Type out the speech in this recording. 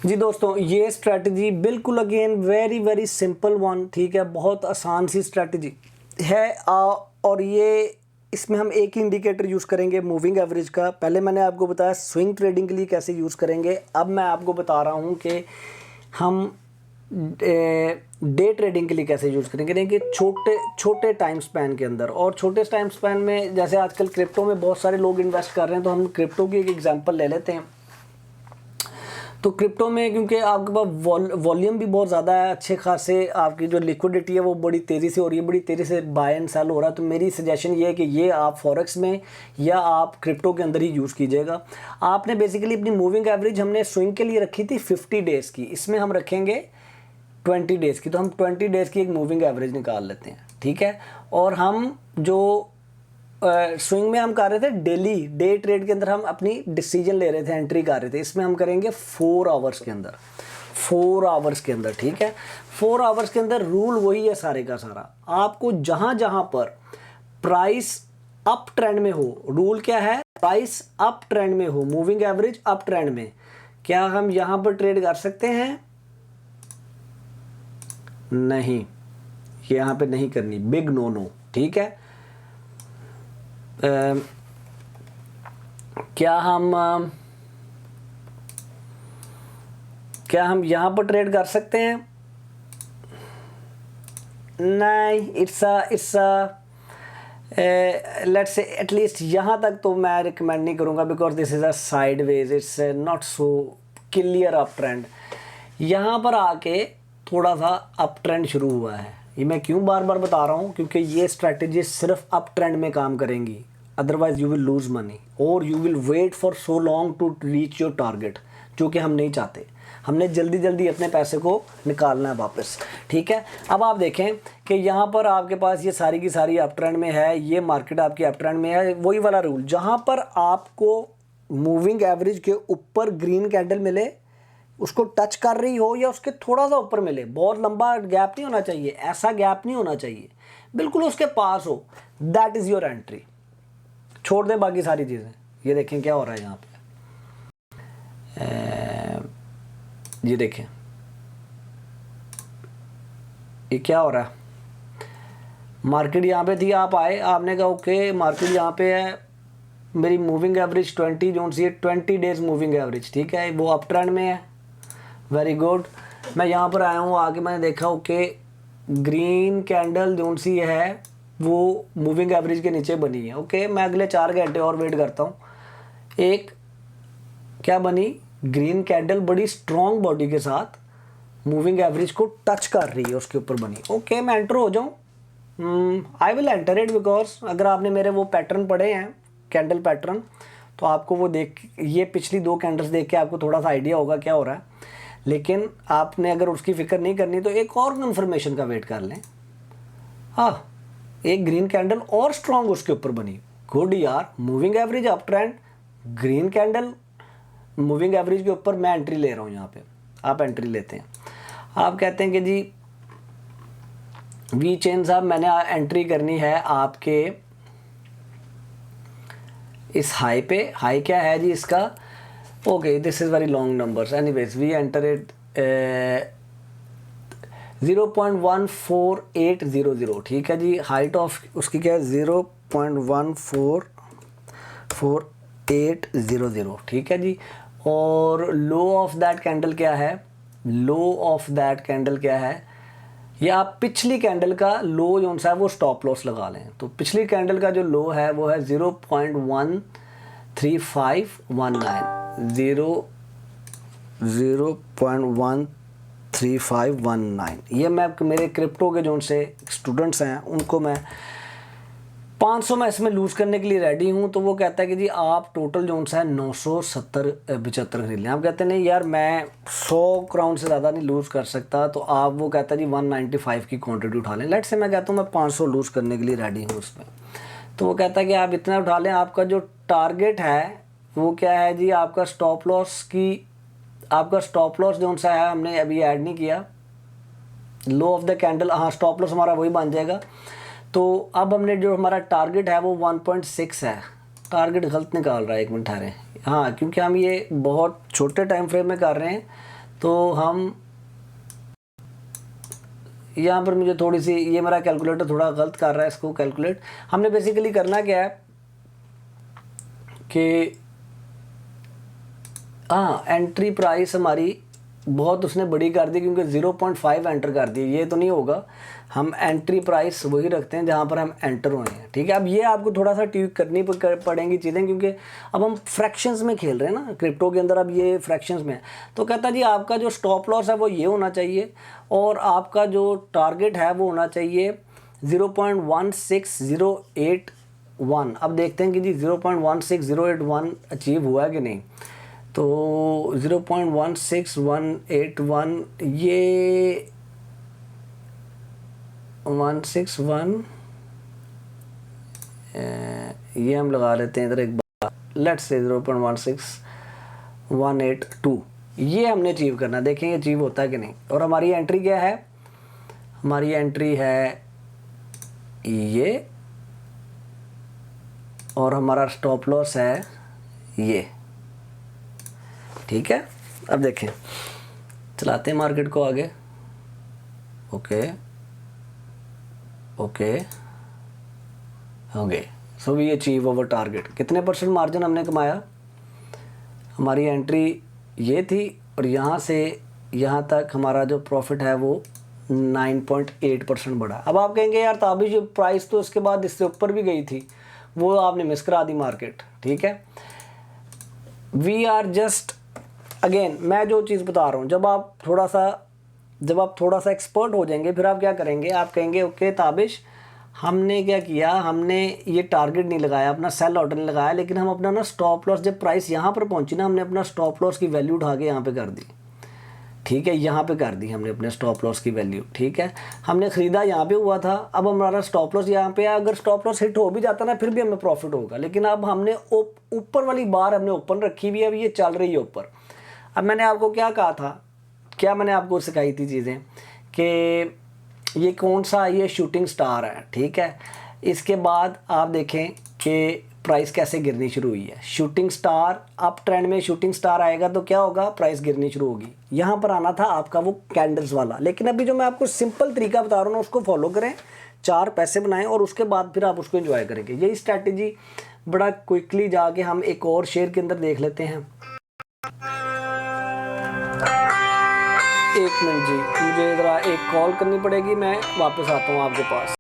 जी दोस्तों, ये स्ट्रैटेजी बिल्कुल again very very simple one, ठीक है, बहुत आसान सी स्ट्रैटेजी है। और ये इसमें हम एक ही इंडिकेटर यूज़ करेंगे मूविंग एवरेज का। पहले मैंने आपको बताया स्विंग ट्रेडिंग के लिए कैसे यूज़ करेंगे, अब मैं आपको बता रहा हूँ कि हम डे ट्रेडिंग के लिए कैसे यूज़ करेंगे। देखिए छोटे छोटे टाइम स्पैन के अंदर, और छोटे टाइम स्पैन में जैसे आजकल क्रिप्टो में बहुत सारे लोग इन्वेस्ट कर रहे हैं, तो हम क्रिप्टो की एक एग्जांपल ले लेते हैं। तो क्रिप्टो में क्योंकि आपके पास वॉल्यूम भी बहुत ज़्यादा है, अच्छे खासे आपकी जो लिक्विडिटी है वो बड़ी तेज़ी से हो रही है, बड़ी तेज़ी से बाय एंड सेल हो रहा है। तो मेरी सजेशन ये है कि ये आप फॉरेक्स में या आप क्रिप्टो के अंदर ही यूज़ कीजिएगा। आपने बेसिकली अपनी मूविंग एवरेज हमने स्विंग के लिए रखी थी 50 डेज़ की, इसमें हम रखेंगे 20 डेज़ की। तो हम 20 डेज़ की एक मूविंग एवरेज निकाल लेते हैं, ठीक है। और हम जो स्विंग में हम कर रहे थे डेली डे ट्रेड के अंदर हम अपनी डिसीजन ले रहे थे, एंट्री कर रहे थे, इसमें हम करेंगे 4 आवर्स के अंदर, 4 आवर्स के अंदर, ठीक है। 4 आवर्स के अंदर रूल वही है सारे का सारा। आपको जहां जहां पर प्राइस अप ट्रेंड में हो, रूल क्या है, प्राइस अप ट्रेंड में हो, मूविंग एवरेज अप ट्रेंड में, क्या हम यहां पर ट्रेड कर सकते हैं? नहीं, यहां पे नहीं करनी, बिग नो नो, ठीक है। क्या हम यहां पर ट्रेड कर सकते हैं? नहीं, इट्स लेट्स से एटलीस्ट यहां तक तो मैं रिकमेंड नहीं करूंगा, because this is a sideways, it's not so clear up trend. यहां पर आके थोड़ा सा अप ट्रेंड शुरू हुआ है। ये मैं क्यों बार बार बता रहा हूं, क्योंकि ये स्ट्रैटेजी सिर्फ अप ट्रेंड में काम करेंगी, otherwise you will lose money और you will wait for so long to reach your target, जो कि हम नहीं चाहते। हमने जल्दी जल्दी अपने पैसे को निकालना है वापस, ठीक है। अब आप देखें कि यहाँ पर आपके पास ये सारी की सारी अप ट्रेंड में है, ये मार्केट आपकी अप ट्रेंड में है। वही वाला रूल, जहाँ पर आपको मूविंग एवरेज के ऊपर ग्रीन कैंडल मिले, उसको टच कर रही हो या उसके थोड़ा सा ऊपर मिले, बहुत लंबा गैप नहीं होना चाहिए, ऐसा गैप नहीं होना चाहिए, बिल्कुल उसके पास हो, दैट इज़ योर एंट्री। छोड़ दे बाकी सारी चीज़ें। ये देखें क्या हो रहा है यहाँ पे, ये देखें ये क्या हो रहा है। मार्केट यहाँ पे थी, आप आए, आपने कहा ओके मार्केट यहाँ पे है, मेरी मूविंग एवरेज 20 जो सी है 20 डेज मूविंग एवरेज, ठीक है, वो अप ट्रेंड में है, वेरी गुड। मैं यहाँ पर आया हूँ, आके मैंने देखा ओके ग्रीन कैंडल जो सी है वो मूविंग एवरेज के नीचे बनी है, ओके। मैं अगले 4 घंटे और वेट करता हूँ। एक क्या बनी, ग्रीन कैंडल बड़ी स्ट्रॉन्ग बॉडी के साथ मूविंग एवरेज को टच कर रही है, उसके ऊपर बनी, ओके। मैं एंटर हो जाऊँ, I will enter it, because अगर आपने मेरे वो पैटर्न पढ़े हैं कैंडल पैटर्न, तो आपको वो देख, ये पिछली 2 कैंडल्स देख के आपको थोड़ा सा आइडिया होगा क्या हो रहा है। लेकिन आपने अगर उसकी फिक्र नहीं करनी तो एक और कंफर्मेशन का वेट कर लें। हाँ, एक ग्रीन कैंडल और स्ट्रॉन्ग उसके ऊपर बनी, गुड यार, moving average up trend, green candle moving average के ऊपर, मैं एंट्री ले रहा हूँ यहाँ पे। आप एंट्री लेते हैं, आप कहते हैं कि जी वी चेन साहब मैंने एंट्री करनी है आपके इस हाई पे। हाई क्या है जी इसका, okay this is very long numbers, anyways we enter it 0.14800, ठीक है जी। हाइट ऑफ उसकी क्या है 0.14800, ठीक है जी। और लो ऑफ दैट कैंडल क्या है, लो ऑफ दैट कैंडल क्या है, या आप पिछली कैंडल का लो जो सा है वो स्टॉप लॉस लगा लें। तो पिछली कैंडल का जो लो है वो है 0.13519। ये मैं मेरे क्रिप्टो के जो से स्टूडेंट्स हैं उनको मैं 500 में इसमें लूज़ करने के लिए रेडी हूँ। तो वो कहता है कि जी आप टोटल जो सा है 970-75 खरीद लें। आप कहते हैं नहीं यार मैं 100 क्राउन से ज़्यादा नहीं लूज़ कर सकता, तो आप वो कहता है जी 195 की क्वांटिटी उठा लें। लेट्स से मैं कहता हूँ मैं 500 लूज़ करने के लिए रेडी हूँ उसमें। तो वो कहता है कि आप इतना उठा लें, आपका जो टारगेट है वो क्या है जी, आपका स्टॉप लॉस जो सा है हमने अभी ऐड नहीं किया, लो ऑफ द कैंडल, हाँ स्टॉप लॉस हमारा वही बन जाएगा। तो अब हमने जो हमारा टारगेट है वो 1.6 है, टारगेट गलत निकाल रहा है, 1 मिनट ठहरें, हाँ क्योंकि हम ये बहुत छोटे टाइम फ्रेम में कर रहे हैं, तो हम यहाँ पर मुझे थोड़ी सी, ये मेरा कैलकुलेटर थोड़ा गलत कर रहा है इसको कैलकुलेट। हमने बेसिकली करना क्या है कि हाँ, एंट्री प्राइस हमारी बहुत उसने बड़ी कर दी क्योंकि 0.5 एंटर कर दी, ये तो नहीं होगा। हम एंट्री प्राइस वही रखते हैं जहाँ पर हम एंटर हुए हैं, ठीक है। अब ये आपको थोड़ा सा ट्यूक करनी पड़ेंगी चीज़ें, क्योंकि अब हम फ्रैक्शंस में खेल रहे हैं ना क्रिप्टो के अंदर, अब ये फ्रैक्शंस में है। तो कहता जी आपका जो स्टॉप लॉस है वो ये होना चाहिए और आपका जो टारगेट है वो होना चाहिए 0.16081। अब देखते हैं कि जी 0.16081 अचीव हुआ है कि नहीं। तो 0.16181 ये 161 ये हम लगा लेते हैं इधर एक बार, लेट्स से 0.16182 ये हमने अचीव करना, देखेंगे अचीव होता है कि नहीं। और हमारी एंट्री क्या है, हमारी एंट्री है ये और हमारा स्टॉप लॉस है ये, ठीक है। अब देखें, चलाते हैं मार्केट को आगे। ओके ओके हो गए। So we achieve over target. कितने परसेंट मार्जिन हमने कमाया, हमारी एंट्री ये थी और यहाँ से यहाँ तक हमारा जो प्रॉफिट है वो 9.8% बढ़ा। अब आप कहेंगे यार ताबिश प्राइस तो इसके बाद इससे ऊपर भी गई थी, वो आपने मिस करा दी मार्केट, ठीक है। वी आर जस्ट अगेन, मैं जो चीज़ बता रहा हूँ, जब आप थोड़ा सा एक्सपर्ट हो जाएंगे फिर आप क्या करेंगे, आप कहेंगे ओके ताबिश हमने क्या किया, हमने ये टारगेट नहीं लगाया, अपना सेल ऑर्डर नहीं लगाया, लेकिन हम अपना ना स्टॉप लॉस, जब प्राइस यहाँ पर पहुँची ना, हमने अपना स्टॉप लॉस की वैल्यू उठा के यहाँ पे कर दी, ठीक है। यहाँ पे कर दी हमने अपने स्टॉप लॉस की वैल्यू, ठीक है। हमने ख़रीदा यहाँ पे हुआ था, अब हमारा स्टॉप लॉस यहाँ पे है। अगर स्टॉप लॉस हिट हो भी जाता ना फिर भी हमें प्रॉफिट होगा, लेकिन अब हमने ऊपर वाली बार हमने ओपन रखी हुई है, अब ये चल रही है ऊपर। अब मैंने आपको क्या कहा था, क्या मैंने आपको सिखाई थी चीज़ें कि ये कौन सा, ये शूटिंग स्टार है, ठीक है। इसके बाद आप देखें कि प्राइस कैसे गिरनी शुरू हुई है। शूटिंग स्टार अप ट्रेंड में शूटिंग स्टार आएगा तो क्या होगा, प्राइस गिरनी शुरू होगी। यहाँ पर आना था आपका वो कैंडल्स वाला, लेकिन अभी जो मैं आपको सिंपल तरीका बता रहा हूँ ना उसको फॉलो करें, 4 पैसे बनाएं और उसके बाद फिर आप उसको एंजॉय करेंगे। यही स्ट्रैटेजी बड़ा क्विकली जाके हम एक और शेयर के अंदर देख लेते हैं। एक मिनट जी, मुझे ज़रा एक कॉल करनी पड़ेगी, मैं वापस आता हूँ आपके पास।